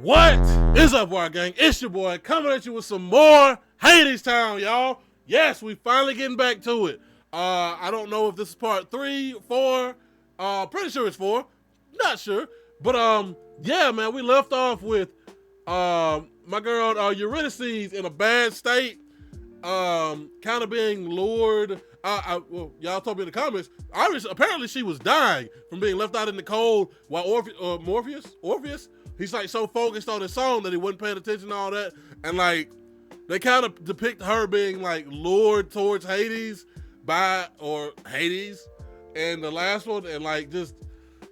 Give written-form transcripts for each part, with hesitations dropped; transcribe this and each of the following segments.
What is up, War Gang? It's your boy coming at you with some more Hadestown, y'all. Yes, we finally getting back to it. I don't know if this is part 3, 4. Pretty sure it's 4. Not sure. But yeah, man, we left off with my girl Eurydice in a bad state, kind of being lured. Well, y'all told me in the comments. Apparently, she was dying from being left out in the cold while Orpheus. He's like so focused on his song that he wasn't paying attention to all that, and like they kind of depict her being like lured towards Hades, and the last one, and like just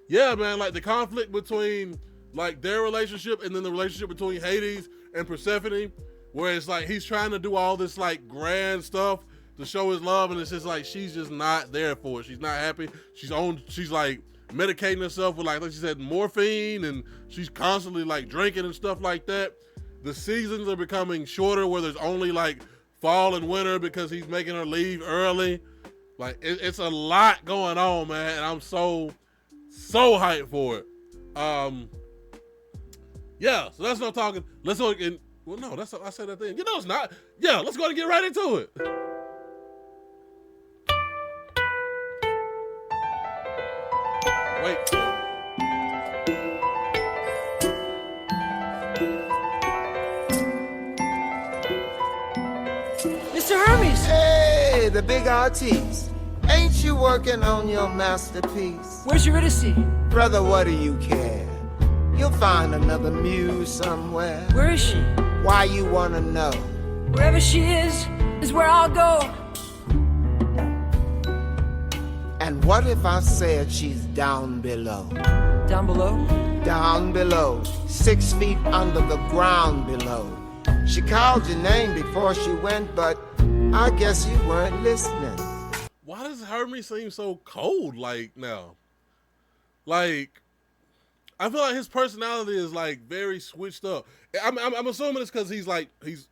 yeah, man, like the conflict between like their relationship and then the relationship between Hades and Persephone, where it's like he's trying to do all this like grand stuff to show his love, and it's just like she's just not there for it. She's not happy. She's like medicating herself with like she said, morphine, and she's constantly like drinking and stuff like that. The seasons are becoming shorter, where there's only like fall and winter because he's making her leave early. Like it's a lot going on, man, and I'm so hyped for it. Yeah, so that's not talking. Let's go and well, no, that's I said that thing. You know it's not. Yeah, let's go and get right into it. Wait. Mr. Hermes! Hey, the big artiste. Ain't you working on your masterpiece? Where's Eurydice? Brother, what do you care? You'll find another muse somewhere. Where is she? Why you wanna know? Wherever she is where I'll go. And what if I said she's down below? Down below? Down below, 6 feet under the ground below. She called your name before she went, but I guess you weren't listening. Why does Hermes seem so cold like now? Like, I feel like his personality is like very switched up. I'm assuming it's because he's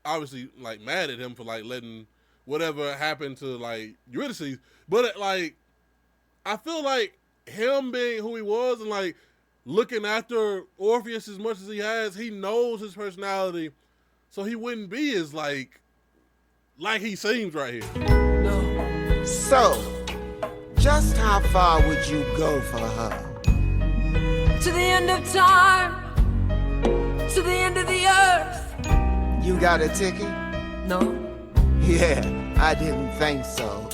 obviously like mad at him for like letting whatever happen to like Eurydice, but like I feel like him being who he was and like looking after Orpheus as much as he has, he knows his personality, so he wouldn't be as like he seems right here. No. So, just how far would you go for her? To the end of time. To the end of the earth. You got a ticket? No. Yeah, I didn't think so.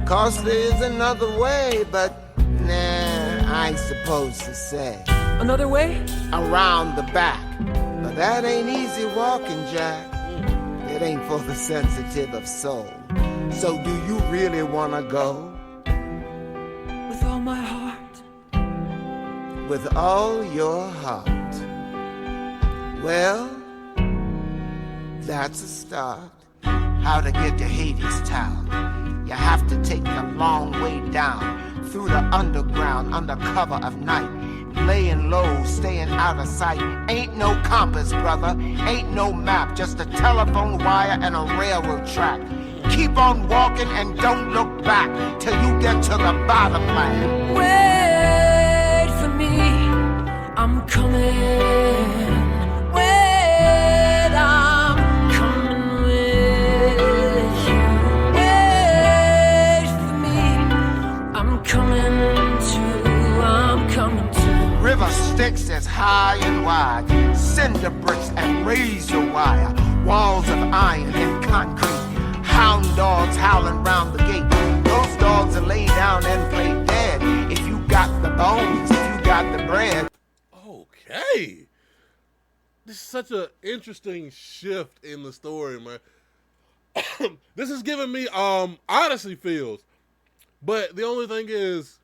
'Cause there's another way, but nah, I ain't supposed to say. Another way? Around the back. But that ain't easy walking, Jack. It ain't for the sensitive of soul. So do you really wanna go? With all my heart. With all your heart. Well, that's a start. How to get to Hadestown? You have to take the long way down, through the underground, under cover of night, laying low, staying out of sight. Ain't no compass, brother, ain't no map, just a telephone wire and a railroad track. Keep on walking and don't look back till you get to the bottom line. Wait for me, I'm coming. Wait, I'm coming with you. Wait for me, I'm coming to. River Styx is high and wide, cinder bricks and razor wire, walls of iron and concrete, hound dogs howling round the gate. Those dogs will lay down and play dead if you got the bones, if you got the bread. Okay. This is such an interesting shift in the story, man. This is giving me Odyssey feels. But the only thing is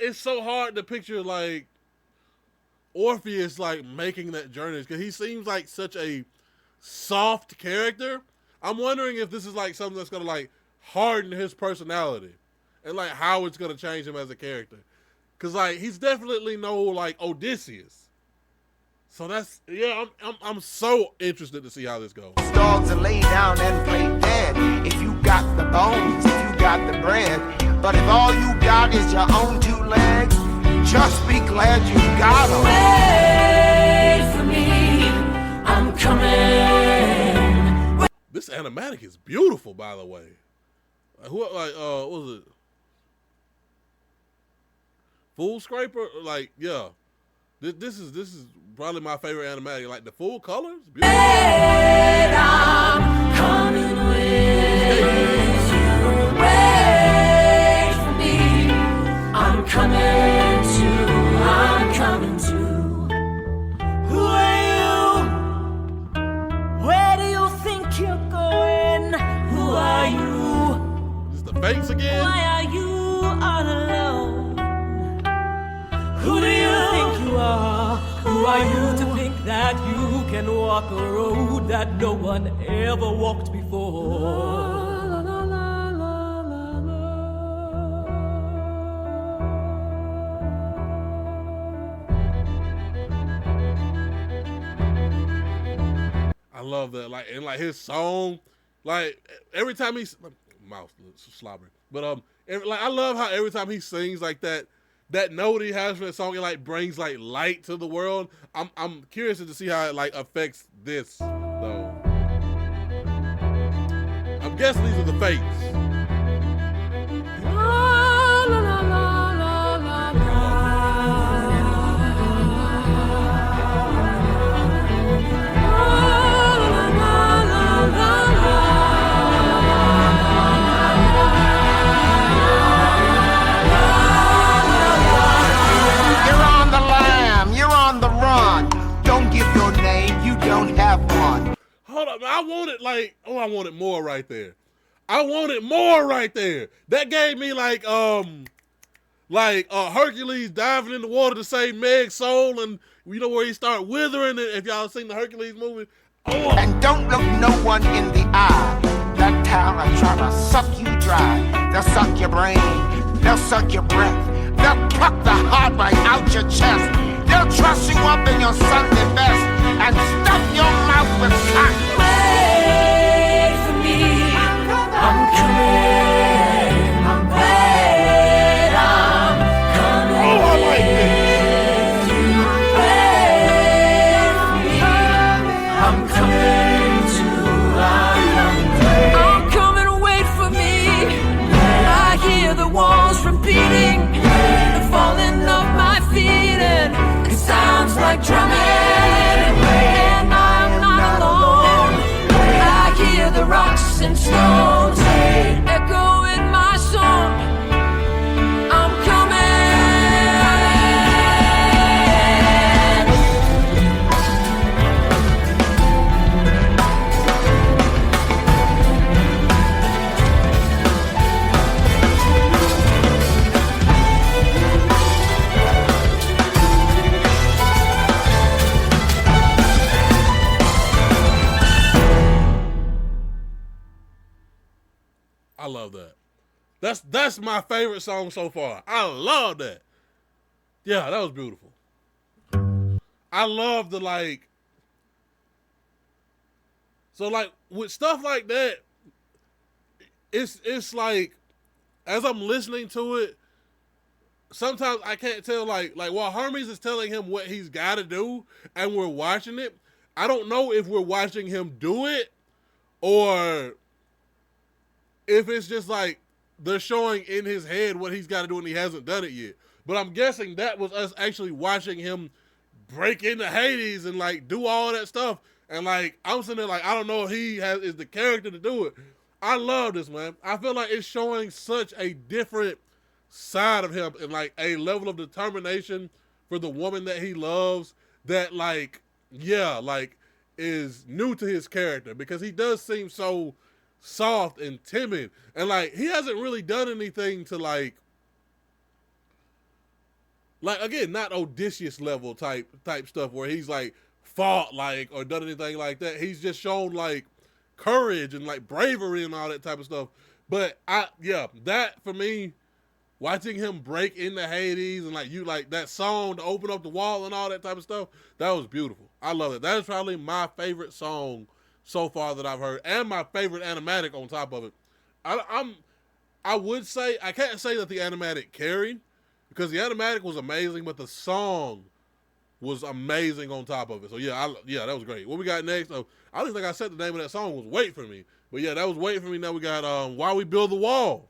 it's so hard to picture like Orpheus like making that journey, because he seems like such a soft character. I'm wondering if this is like something that's gonna like harden his personality and like how it's gonna change him as a character. Cause like he's definitely no like Odysseus. So that's yeah, I'm so interested to see how this goes. Dogs will lay down and play dead if you got the bones, if you got the bread. But if all you got is your own 2 legs, Just be glad you got 'em. Wait for me, I'm coming. This animatic is beautiful, by the way. What was it? Fool Scraper? Like, yeah. This is probably my favorite animatic. Like the full colors, beautiful. Wait, I'm coming with you. Wait for me, I'm coming too. I'm coming too. Who are you? Where do you think you're going? Who are you? This is the Fates again. Why are you all alone? Who do you think you are? Who are you to think that you can walk a road that no one ever walked before? I love that. Like, and like his song, like every time he's mouth slobbering, but like I love how every time he sings like that note he has for that song, it like brings like light to the world. I'm curious to see how it like affects this though. I'm guessing these are the Fates. Hold up, I wanted like, I wanted more right there. I wanted more right there. That gave me like Hercules diving in the water to save Meg's soul, and you know where he start withering. If y'all seen the Hercules movie, And don't look no one in the eye. That town will try to suck you dry. They'll suck your brain, they'll suck your breath, they'll pluck the heart right out your chest. They'll truss you up in your Sunday best and stuff your mouth with cotton. Wait for me, I'm coming. Wait, I'm coming. oh, I like this. Wait for me, I'm coming too. I'm coming. Wait for me. I hear the walls repeating, the falling of my feet, and it sounds like drumming. And I'm not alone. I hear the rocks and stones echo in my song. I'm coming. I love that. That's my favorite song so far. I love that. Yeah, that was beautiful. I love the like. So like with stuff like that, it's like as I'm listening to it, sometimes I can't tell like while Hermes is telling him what he's got to do and we're watching it, I don't know if we're watching him do it or if it's just like they're showing in his head what he's got to do and he hasn't done it yet. But I'm guessing that was us actually watching him break into Hades and like do all that stuff. And like I'm sitting there like I don't know if he is the character to do it. I love this, man. I feel like it's showing such a different side of him and like a level of determination for the woman that he loves that like is new to his character because he does seem so soft and timid and like he hasn't really done anything to like again not Odysseus level type stuff where he's like fought like or done anything like that. He's just shown like courage and like bravery and all that type of stuff. But that for me, watching him break into Hades and like that song to open up the wall and all that type of stuff, that was beautiful. I love it. That is probably my favorite song so far that I've heard, and my favorite animatic on top of it. I would say I can't say that the animatic carried because the animatic was amazing, but the song was amazing on top of it. So yeah, that was great. What we got next? I don't think I said the name of that song was "Wait for Me," but yeah, that was "Wait for Me." Now we got "Why We Build the Wall."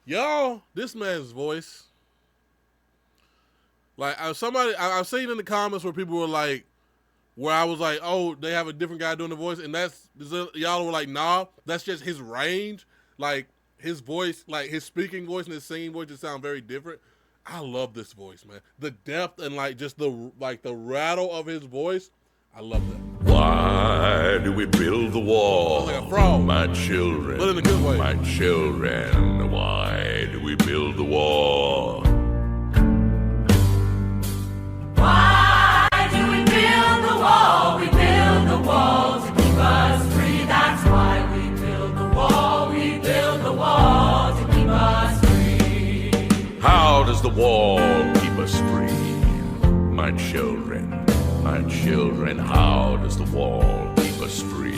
Y'all, this man's voice. Like, I've seen in the comments where people were like, where I was like, oh, they have a different guy doing the voice, and y'all were like, nah, that's just his range. Like, his voice, like his speaking voice and his singing voice just sound very different. I love this voice, man. The depth and like just the rattle of his voice, I love that. Why do we build the wall? Like a frog. My children. But in a good way. My children. Why do we build the wall? Why do we build the wall? We build the wall to keep us free. That's why we build the wall. We build the wall to keep us free. How does the wall keep us free? My children. My children, how does the wall keep us free?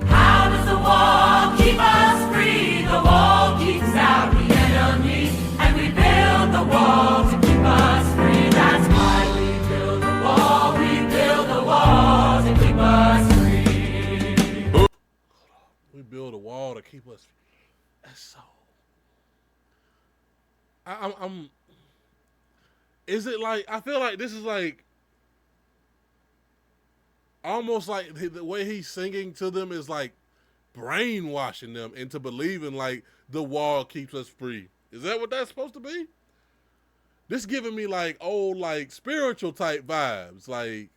How does the wall keep us free? The wall keeps out the enemy, and we build the wall to keep us free. That's why we build the wall. We build the wall to keep us free. We build a wall to keep us free. That's so. I'm. Is it like, I feel like this is like, almost like the way he's singing to them is like brainwashing them into believing like the wall keeps us free. Is that what that's supposed to be? This giving me like old, like spiritual type vibes. Like,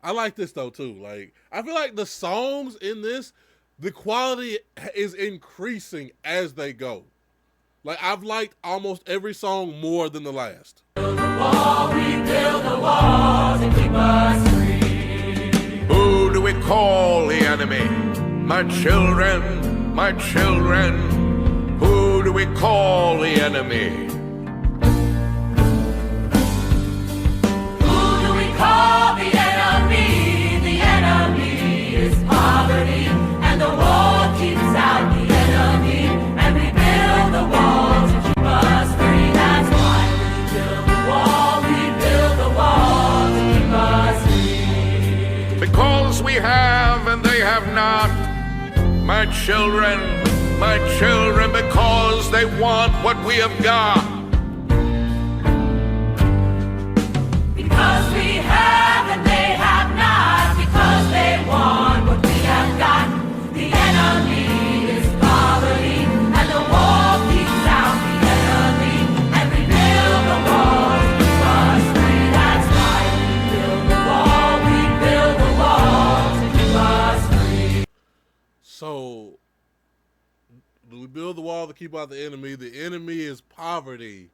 I like this though too. Like, I feel like the songs in this, the quality is increasing as they go. Like, I've liked almost every song more than the last. Build the wall, we build the wall to keep us free. Who do we call the enemy? My children, my children. Who do we call the enemy? Who do we call the enemy? The enemy is poverty, and the wall keeps out the enemy, and we build the wall to keep us free. That's why we build the wall. We build the wall to keep us free. Because we have and they have not. My children, because they want what we have got. Because we have and they have not. Because they want what we have got. The enemy is poverty, and the wall keeps out the enemy, and we build the wall to keep us free. That's why we build the wall. We build the wall to keep us free. So, do we build the wall to keep out the enemy? The enemy is poverty.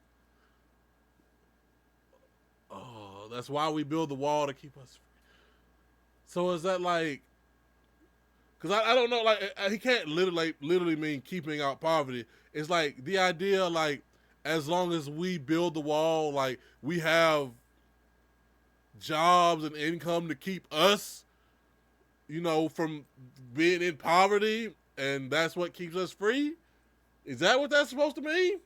Oh, that's why we build the wall to keep us free. So is that like, because I don't know, like, he can't literally mean keeping out poverty. It's like the idea, like, as long as we build the wall, like, we have jobs and income to keep us, you know, from being in poverty, and that's what keeps us free? Is that what that's supposed to mean?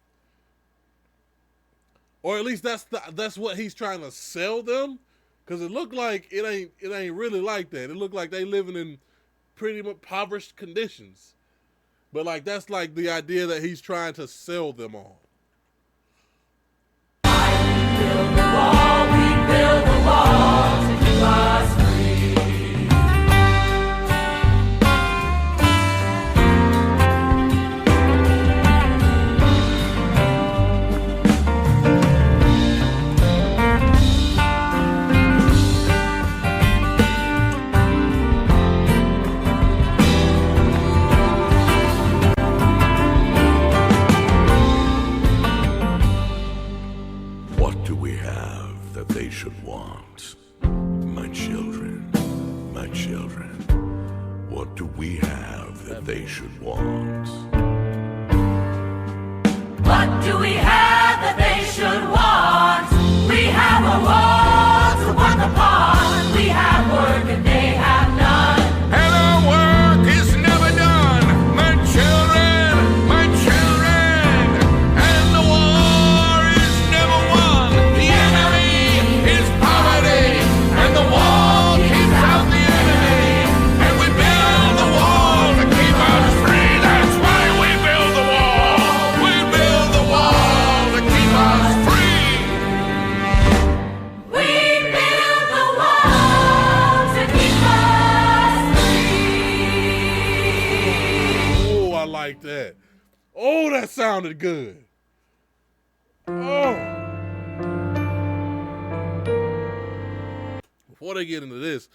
Or at least that's what he's trying to sell them? Because it looked like it ain't really like that. It looked like they living in pretty much impoverished conditions. But like that's like the idea that he's trying to sell them on. We build the wall, we build the wall. children, what do we have that they should want? What do we have that they should want? We have a world to work upon. We have work and they have none. And our work is never done, my children, my children. And the war is never won. The enemy is poverty, and the wall keeps out the enemy. And we build the wall to keep us free. That's why we build the wall. We build the wall to keep us free. We build the wall to keep us free. Oh, I like that. Oh, that sounded good. Oh. Before they get into this,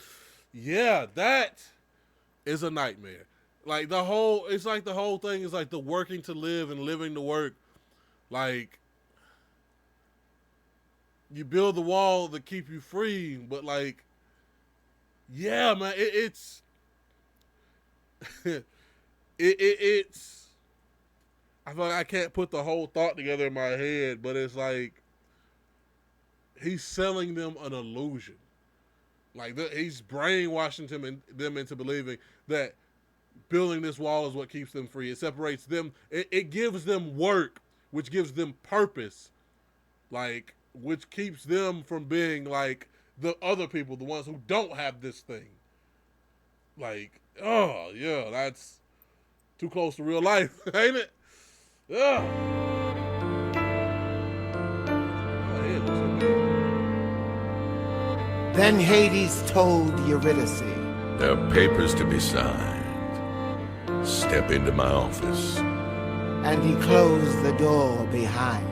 yeah, that is a nightmare. Like it's like the whole thing is like the working to live and living to work. Like, you build the wall to keep you free, but like, yeah, man, it's it's. I feel like I can't put the whole thought together in my head, but it's like he's selling them an illusion. Like he's brainwashing them into believing that building this wall is what keeps them free. It separates them. It gives them work, which gives them purpose, like which keeps them from being like the other people, the ones who don't have this thing. Like, oh yeah, that's too close to real life, ain't it? Yeah. Then Hades told Eurydice, There are papers to be signed. Step into my office. and he closed the door behind.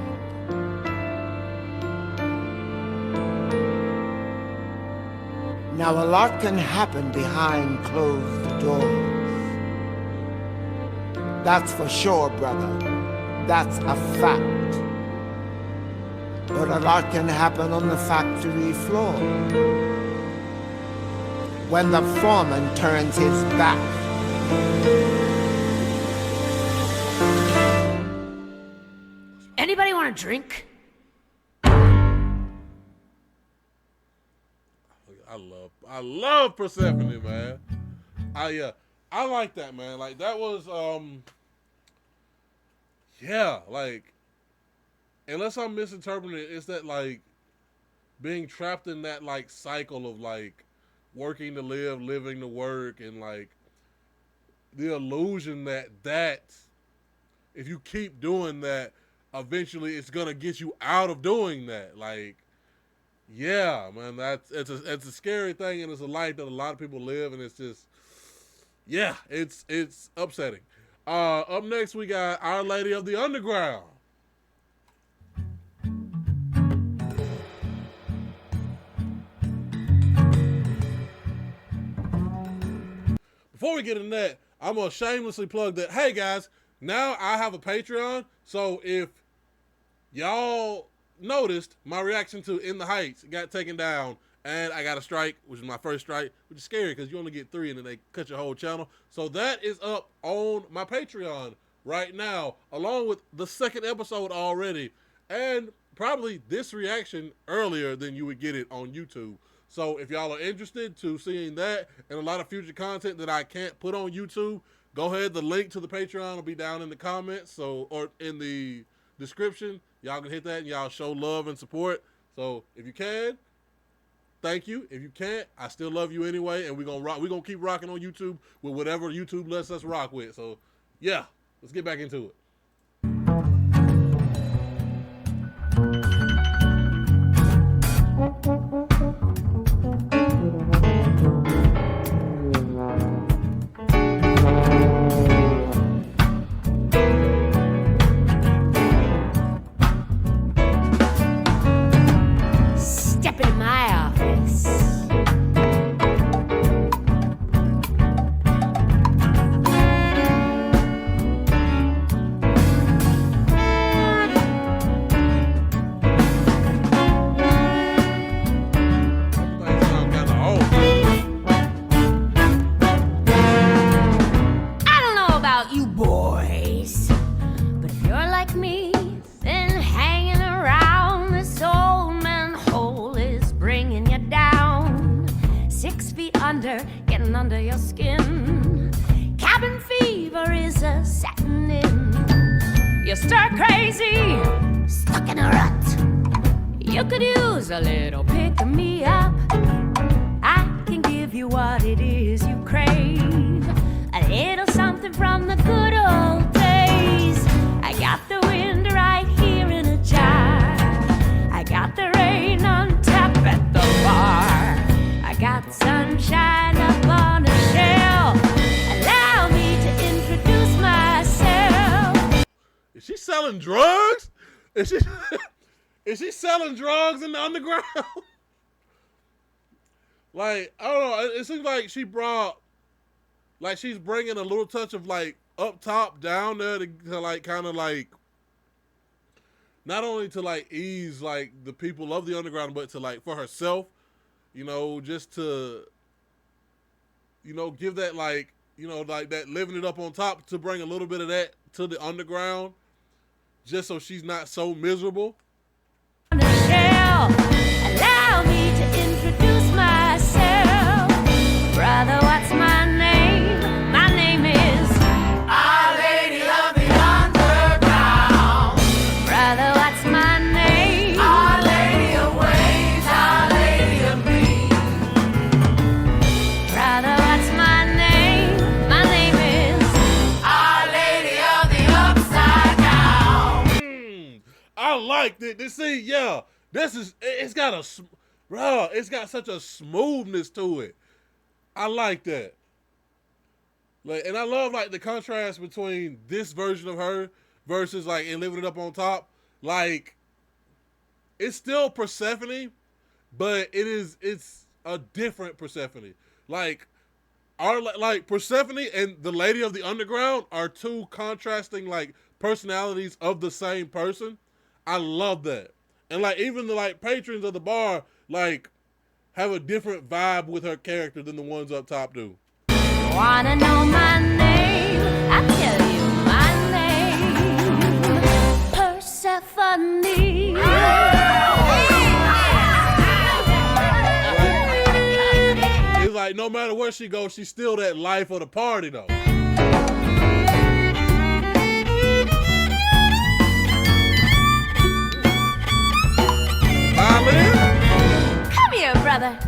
Now a lot can happen behind closed doors. That's for sure, brother. That's a fact. But a lot can happen on the factory floor. When the foreman turns his back. Anybody want a drink? I love Persephone, man. I like that, man. Like that was yeah, like unless I'm misinterpreting it, it's that like being trapped in that like cycle of like working to live, living to work, and like the illusion that if you keep doing that, eventually it's gonna get you out of doing that. Like, yeah, man, it's a scary thing, and it's a life that a lot of people live, and it's just, yeah, it's upsetting. Up next, we got Our Lady of the Underground. Before we get into that, I'm going to shamelessly plug that, hey guys, now I have a Patreon, so if y'all noticed, my reaction to In the Heights got taken down, and I got a strike, which is my first strike, which is scary because you only get 3 and then they cut your whole channel. So that is up on my Patreon right now, along with the second episode already, and probably this reaction earlier than you would get it on YouTube. So if y'all are interested to seeing that and a lot of future content that I can't put on YouTube, go ahead. The link to the Patreon will be down in the comments, or in the description. Y'all can hit that and y'all show love and support. So if you can, thank you. If you can't, I still love you anyway, and we're gonna keep rocking on YouTube with whatever YouTube lets us rock with. So yeah, let's get back into it. Step into my office. your skin. Cabin fever is a setting in. You're stir crazy, stuck in a rut. You could use a little pick-me-up. I can give you what it is you crave. A little something from the good old days. I got the wind right here in a jar. I got the rain on tap at the bar. I got sunshine up on a shelf. Allow me to introduce myself. Is she selling drugs? Is she is she selling drugs in the underground? Like, I don't know. It seems like she brought, like, she's bringing a little touch of, like, up top down there to like, kind of, like, not only to, like, ease, like, the people of the underground, but to, like, for herself, you know, just to, you know, give that, like, you know, like, that living it up on top, to bring a little bit of that to the underground, just so she's not so miserable. Allow me to introduce myself. Brother, what's my name? My name is Our Lady of the Underground. Brother, what's my name? Our Lady of Waves, Our Lady of Me. Brother, what's my name? My name is Our Lady of the Upside Down. I liked it. This see, yeah, this is, it's got a, bro, it's got such a smoothness to it. I like that. Like, and I love, like, the contrast between this version of her versus, like, and living it up on top. Like, it's still Persephone, but it's a different Persephone. Like, like Persephone and the Lady of the Underground are two contrasting, like, personalities of the same person. I love that. And, like, even the, like, patrons of the bar, like, have a different vibe with her character than the ones up top do. Wanna know my name? I tell you my name. Persephone. It's like no matter where she goes, she's still that life of the party though. Come here, brother.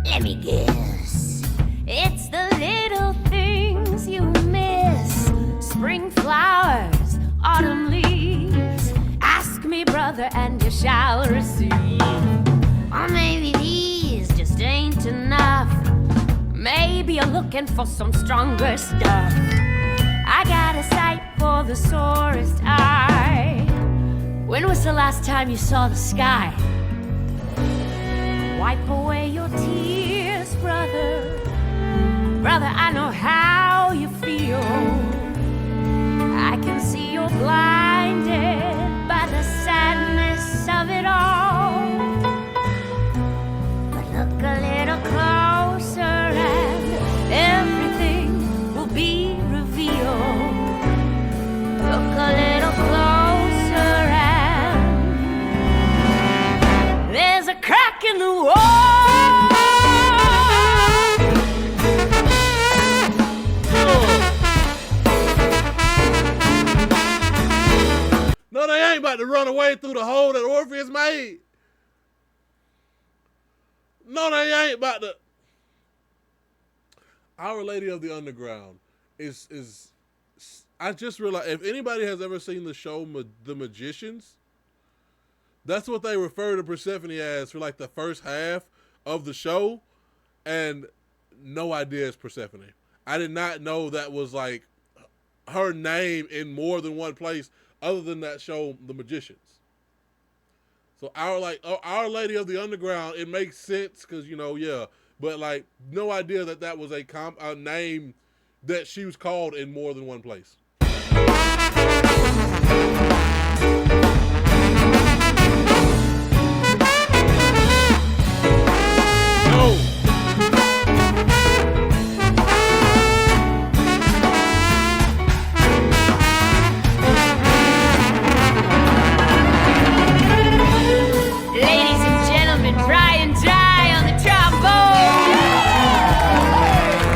Let me guess. It's the little things you miss. Spring flowers, autumn leaves. Ask me, brother, and you shall receive. Or maybe these just ain't enough. Maybe you're looking for some stronger stuff. I got a sight for the sorest eye. When was the last time you saw the sky? Wipe away your tears, brother. Brother, I know how you feel. I can see you're blinded by the sadness of it all. But look a little closer and everything will be revealed. Look a little closer and there's a crack in the wall. No, they ain't about to run away through the hole that Orpheus made. No, they ain't about to. Our Lady of the Underground is I just realized, if anybody has ever seen the show The Magicians, that's what they refer to Persephone as for like the first half of the show, and no idea it's Persephone. I did not know that was like her name in more than one place other than that show, The Magicians. So Our Lady of the Underground, it makes sense because, you know, yeah, but like no idea that was a name that she was called in more than one place. No. Ladies and gentlemen, Brian Dry on the trombone.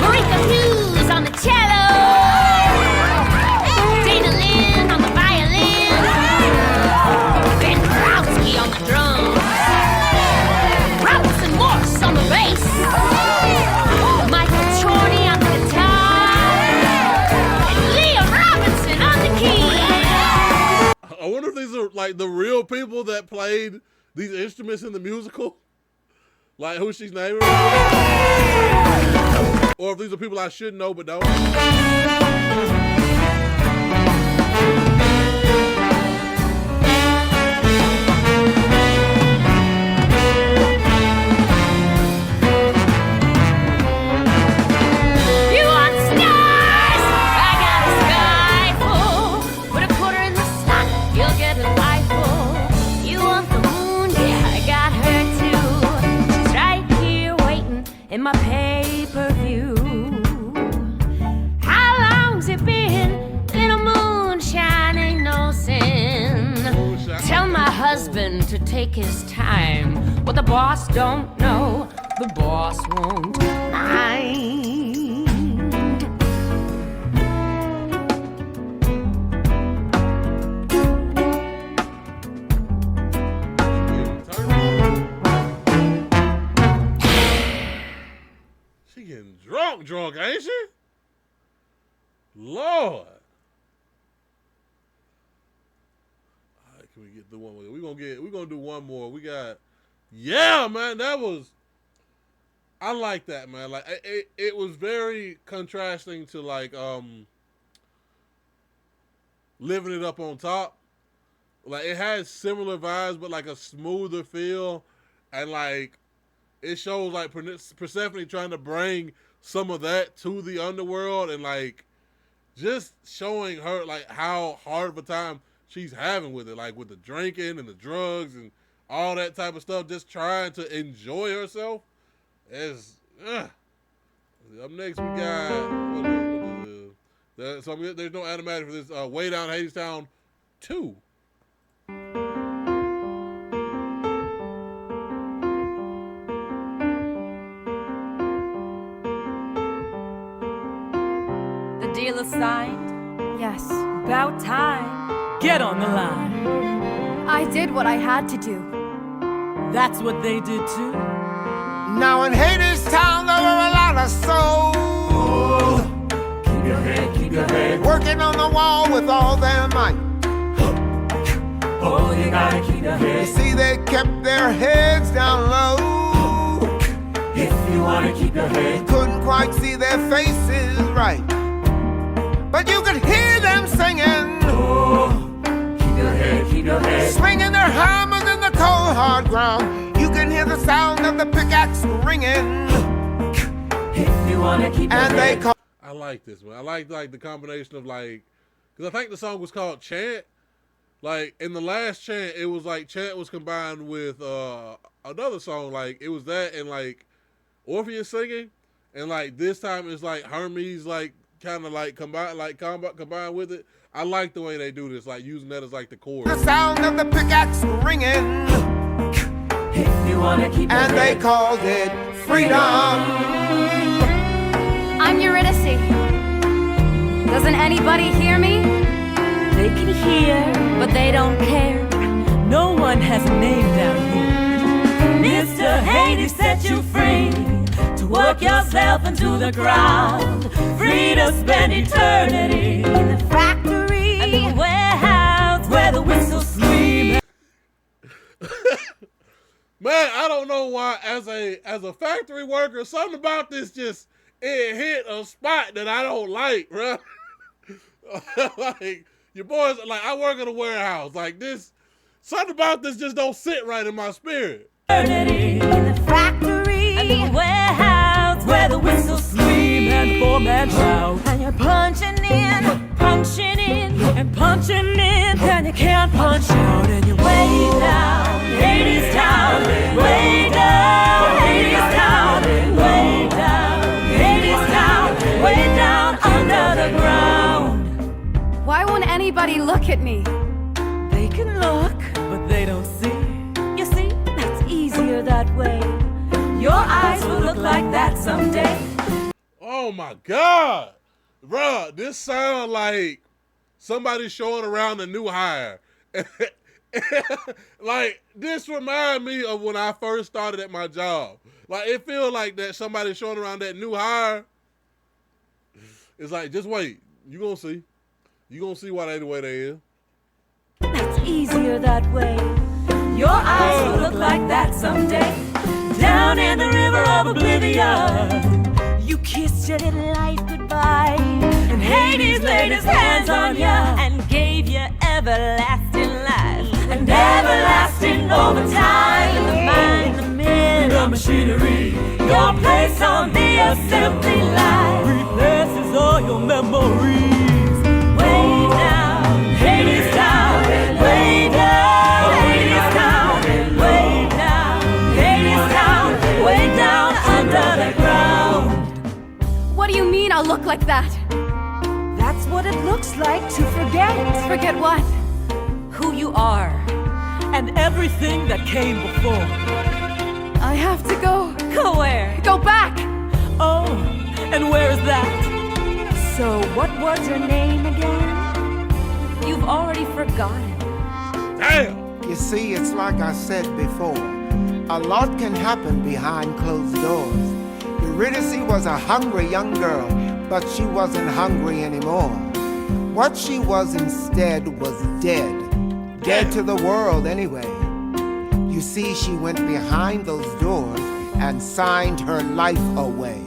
Marie like the real people that played these instruments in the musical, like who she's naming, or if these are people I should know but don't. In my pay-per-view. How long's it been? Little moonshine ain't no sin. Tell my husband to take his time. What the boss don't know, the boss won't mind. She getting drunk, ain't she? Lord. All right, can we get through one more? We're gonna do one more. We got, yeah, man, I like that, man. Like it was very contrasting to like Living It Up on Top. Like it had similar vibes, but like a smoother feel, and like it shows like Persephone trying to bring some of that to the underworld, and like just showing her like how hard of a time she's having with it, like with the drinking and the drugs and all that type of stuff, just trying to enjoy herself. Up next we got so there's no animatic for this. Way Down Hadestown 2. The deal is signed. Yes, About time. Get on the line. I did what I had to do. That's what they did too. Now in Hadestown there were a lot of souls. Keep your head. Working on the wall with all their might. Oh, you gotta keep your You head. see, they kept their heads down low. If you wanna keep your head. Couldn't quite see their faces right, but you could hear them singing. Keep your head. Swinging their hammers in the cold hard ground. You can hear the sound of the pickaxe ringing. If you wanna keep your And they head. call I like this, man. I like the combination of like, because I think the song was called Chant. Like in the last Chant, it was like Chant was combined with another song. Like it was that and like Orpheus singing, and like this time it's like Hermes like kind of like combined with it. I like the way they do this, like using that as like the chorus. the sound of the pickaxe ringing. If you wanna keep your And they head. called it freedom. I'm Eurydice. Doesn't anybody hear me? They can hear, but they don't care. No one has a name down here. Mr. Hades set you free to work yourself into the ground. Free to spend eternity in the factory and the warehouse where the whistles scream. Man, I don't know why as a factory worker, something about this just it hit a spot that I don't like, bro. Like your boys, like I work in a warehouse, like this. Something about this just don't sit right in my spirit. Eternity in the factory and the warehouse where the whistles scream and the foreman shouts. And you're punching in, and punching in, and you can't punch out. And you're way down, Hadestown, way down, Hadestown, way down, Hadestown, way down under the ground. Why won't anybody look at me? They can look, but they don't see. You see, that's easier that way. Your eyes will look like that someday. Oh my God, bruh, this sound like somebody showing around a new hire. Like this remind me of when I first started at my job. Like it feel like that somebody showing around that new hire. It's like just wait, you gonna see why they the way they is. That's easier that way. Your eyes will look like that someday. Down in the river of oblivion, you kissed your little life goodbye, and Hades laid his hands on you and gave you everlasting life and everlasting overtime. The mind, the men, the machinery, your place on the assembly line replaces all your memories. Way down, Hades down, way down, Hades down, way down, Hades down, way down under the ground. What do you mean I'll look like that? That's what it looks like to forget. Forget what? Who you are and everything that came before. I have to go. Go where? Go back! Oh, and where is that? So what was your name again? You've already forgotten. Damn! You see, it's like I said before. A lot can happen behind closed doors. Eurydice was a hungry young girl, but she wasn't hungry anymore. What she was instead was dead. Dead to the world anyway. You see, she went behind those doors and signed her life away.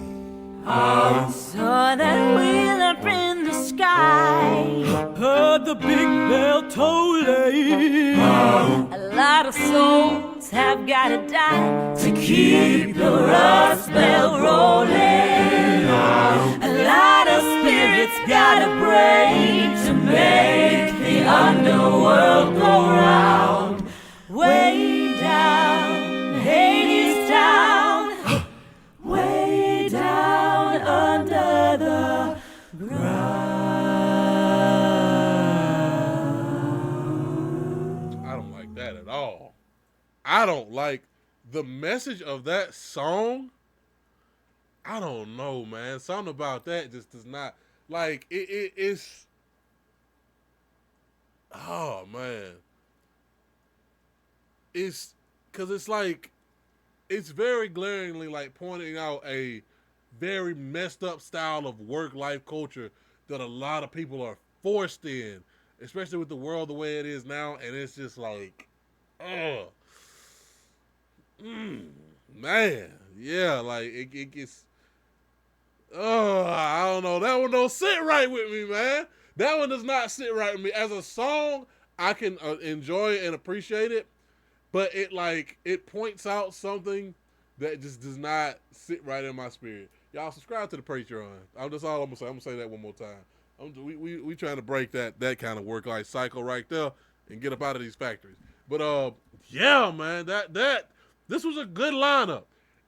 Saw that wheel up in the sky, heard the big bell tolling. A lot of souls have gotta die to keep the rust bell rolling. A lot of spirits gotta break to make the underworld go round. Way down, Hades down, way down under the ground. I don't like that at all. I don't like the message of that song. I don't know, man. Something about that just does not, like, it's, oh, man. It's, because it's like, it's very glaringly, like, pointing out a very messed up style of work-life culture that a lot of people are forced in, especially with the world the way it is now, and it's just like, man, yeah, like, it gets, I don't know, that one don't sit right with me, man. That one does not sit right with me. As a song, I can enjoy it and appreciate it, but it, like, it points out something that just does not sit right in my spirit. Y'all subscribe to the Patreon. That's all I'm gonna say. I'm gonna say that one more time. We trying to break that kind of work life cycle right there and get up out of these factories. But yeah, man, this was a good lineup.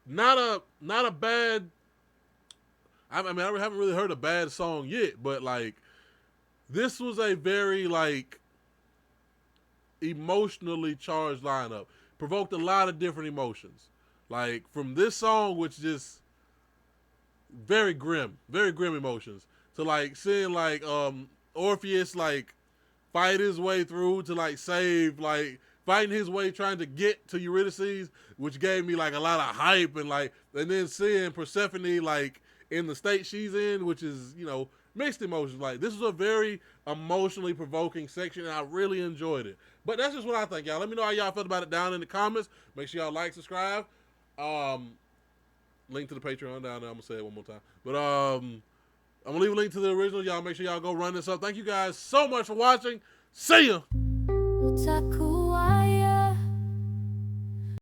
Not a bad. I mean, I haven't really heard a bad song yet, but like, this was a very, like, emotionally charged lineup. Provoked a lot of different emotions. Like, from this song, which just very grim emotions, to like seeing like Orpheus like fight his way through to like save, like fighting his way trying to get to Eurydice, which gave me like a lot of hype, and then seeing Persephone like in the state she's in, which is, you know, mixed emotions. Like, this was a very emotionally provoking section, and I really enjoyed it. But that's just what I think, y'all. Let me know how y'all felt about it down in the comments. Make sure y'all like, subscribe. Link to the Patreon down there. I'm gonna say it one more time. But I'm gonna leave a link to the original. Y'all make sure y'all go run this up. Thank you guys so much for watching. See ya.